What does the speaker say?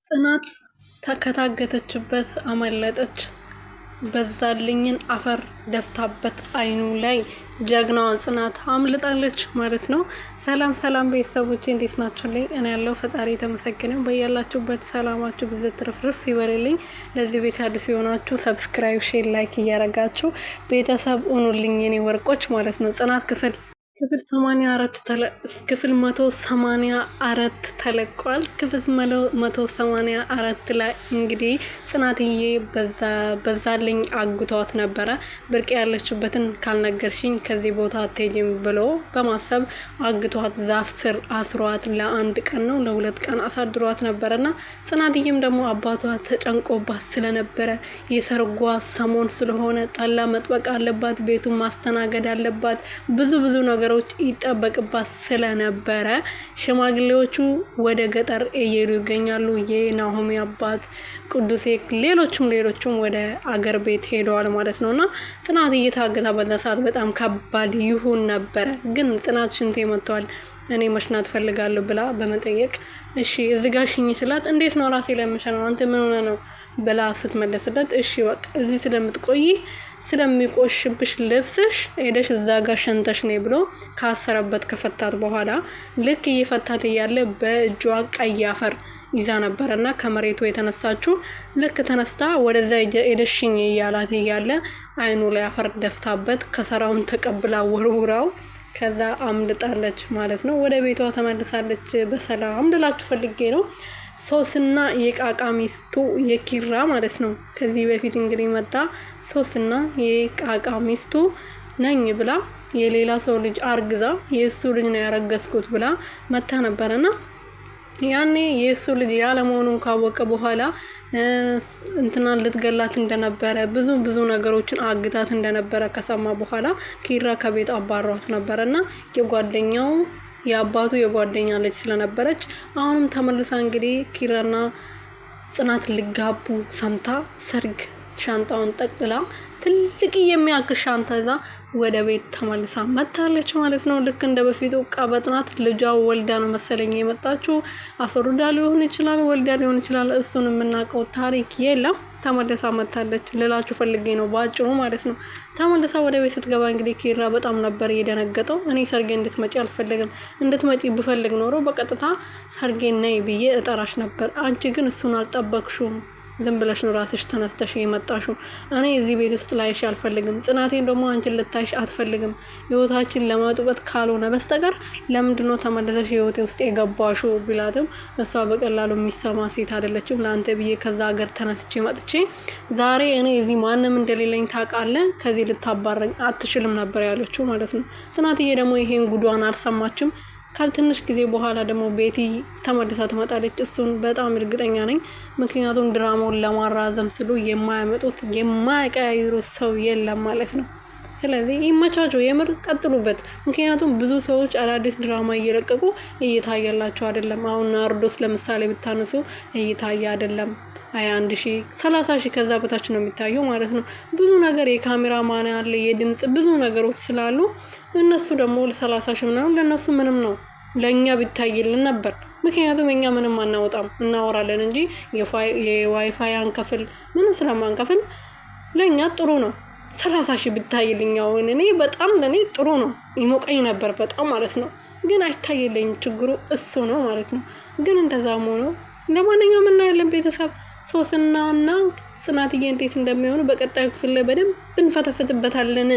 ጽናት ከታገተችበት አመለጠች። በዛልኝን አፈር ደፍታበት አይኑ ላይ ጀግናዋን ጽናት አምልጣለች ማለት ነው። ሰላም ሰላም ቤተሰቦቼ እንዴት ናችሁልኝ? እኔ ያለው ፈጣሪ የተመሰገነው በያላችሁበት ሰላማችሁ ብዝት ትርፍርፍ ይበልልኝ። ለዚህ ቤት አዲስ የሆናችሁ ሰብስክራይብ፣ ሼር፣ ላይክ እያረጋችሁ ቤተሰብ ሆኑልኝ የኔ ወርቆች ማለት ነው። ጽናት ክፍል 184 ተለቋል። ክፍል 184 ላይ እንግዲህ ጽናትዬ በዛልኝ አግቷት ነበረ። ብርቅ ያለችበትን ካልነገርሽኝ ከዚህ ቦታ አትሄጂም ብሎ በማሰብ አግቷት ዛፍ ስር አስሯት ለአንድ ቀን ነው ለሁለት ቀን አሳድሯት ነበረና ጽናትዬም ደግሞ አባቷ ተጨንቆባት ስለነበረ የሰርጓ ሰሞን ስለሆነ ጠላ መጥበቅ አለባት፣ ቤቱን ማስተናገድ አለባት፣ ብዙ ነገሮች ይጠበቅባት ስለነበረ ሽማግሌዎቹ ወደ ገጠር እየሄዱ ይገኛሉ። የናሆሚ አባት ቅዱሴ ሌሎችም ወደ አገር ቤት ሄደዋል ማለት ነውና ጽናት እየታገታ በዛ ሰዓት በጣም ከባድ ይሁን ነበረ። ግን ጽናት ሽንቴ መጥቷል እኔ መሽናት ፈልጋለሁ ብላ በመጠየቅ እሺ እዚህ ጋር ሽኝ ስላት እንዴት ነው ራሴ ላይ መሸናው አንተ ምን ሆነ ነው ብላ ስትመለስለት እሺ በቃ እዚህ ስለምትቆይ ስለሚቆሽብሽ ልብስሽ ሄደሽ እዛ ጋር ሸንተሽ ነይ ብሎ ካሰረበት ከፈታት በኋላ ልክ እየፈታት እያለ በእጇ ቀይ አፈር ይዛ ነበርና ከመሬቱ የተነሳችው ልክ ተነስታ ወደዛ ሄደሽኝ እያላት እያለ አይኑ ላይ አፈር ደፍታበት ከሰራውን ተቀብላ ወርውራው ከዛ አምልጣለች ማለት ነው። ወደ ቤቷ ተመልሳለች በሰላም ልላችሁ ፈልጌ ነው። ሶስና የቃቃ ሚስቱ የኪራ ማለት ነው። ከዚህ በፊት እንግዲህ መጣ ሶስና የቃቃ ሚስቱ ነኝ ብላ የሌላ ሰው ልጅ አርግዛ የእሱ ልጅ ነው ያረገዝኩት ብላ መታ ነበርና ያኔ የእሱ ልጅ ያለመሆኑን ካወቀ በኋላ እንትናን ልትገላት እንደነበረ ብዙ ነገሮችን አግታት እንደነበረ ከሰማ በኋላ ኪራ ከቤት አባሯት ነበርና የጓደኛው የአባቱ የጓደኛ ልጅ ስለነበረች አሁንም ተመልሳ እንግዲህ ኪራና ጽናት ሊጋቡ ሰምታ ሰርግ ሻንጣውን ጠቅልላ ትልቅ የሚያክል ሻንጣ ይዛ ወደ ቤት ተመልሳ መታለች ማለት ነው። ልክ እንደ በፊቱ ቀበጥናት ልጇ ወልዳ ነው መሰለኝ የመጣችው። አፈሩዳ ሊሆን ይችላል ወልዳ ሊሆን ይችላል፣ እሱን የምናውቀው ታሪክ የለም። ተመልሳ መታለች ልላችሁ ፈልጌ ነው ባጭሩ ማለት ነው። ተመልሳ ወደ ቤት ስትገባ እንግዲህ ኪራ በጣም ነበር የደነገጠው። እኔ ሰርጌ እንድትመጪ አልፈልግም፣ እንድትመጪ ብፈልግ ኖሮ በቀጥታ ሰርጌ ነይ ብዬ እጠራሽ ነበር። አንቺ ግን እሱን አልጠበቅሽውም፣ ዝም ብለሽ ነው ራስሽ ተነስተሽ የመጣሽው። እኔ እዚህ ቤት ውስጥ ላይሽ አልፈልግም። ጽናቴን ደግሞ አንቺን ልታይሽ አትፈልግም። ህይወታችን ለማጥበት ካልሆነ በስተቀር ለምንድነው ተመለሰሽ ህይወቴ ውስጥ የገባሽው ቢላትም እሷ በቀላሉ የሚሰማ ሴት አይደለችም። ለአንተ ብዬ ከዛ ሀገር ተነስቼ መጥቼ ዛሬ እኔ እዚህ ማንም እንደሌለኝ ታውቃለህ፣ ከዚህ ልታባረኝ አትችልም ነበር ያለችው ማለት ነው። ጽናትዬ ደግሞ ይሄን ጉዷን አልሰማችም። ካልትንሽ ጊዜ በኋላ ደግሞ ቤቲ ተመልሳ ትመጣለች። እሱን በጣም እርግጠኛ ነኝ፣ ምክንያቱም ድራማውን ለማራዘም ስሉ የማያመጡት የማይቀያይሩት ሰው የለም ማለት ነው። ስለዚህ ይመቻቸው፣ የምር ቀጥሉበት። ምክንያቱም ብዙ ሰዎች አዳዲስ ድራማ እየለቀቁ እየታየላቸው አይደለም። አሁን ናርዶስ ለምሳሌ ብታነሱ እየታየ አይደለም። 21,000 30,000 ከዛ በታች ነው የሚታየው ማለት ነው። ብዙ ነገር የካሜራ ማን ያለ የድምጽ ብዙ ነገሮች ስላሉ እነሱ ደግሞ ለ30,000 ምናምን ለነሱ ምንም ነው። ለኛ ቢታይልን ነበር። ምክንያቱም እኛ ምንም አናወጣም፣ እናወራለን እንጂ የዋይፋይ አንከፍል ምንም ስለማንከፍል ለኛ ጥሩ ነው። 30,000 ቢታይልኛው እኔ በጣም ለኔ ጥሩ ነው፣ ይሞቀኝ ነበር በጣም ማለት ነው። ግን አይታይልኝም፣ ችግሩ እሱ ነው ማለት ነው። ግን እንደዛም ሆኖ ለማንኛውም እናያለን ቤተሰብ ሶስናና ጽናትዬ እንዴት እንደሚሆኑ በቀጣዩ ክፍል ላይ በደንብ እንፈተፍትበታለን።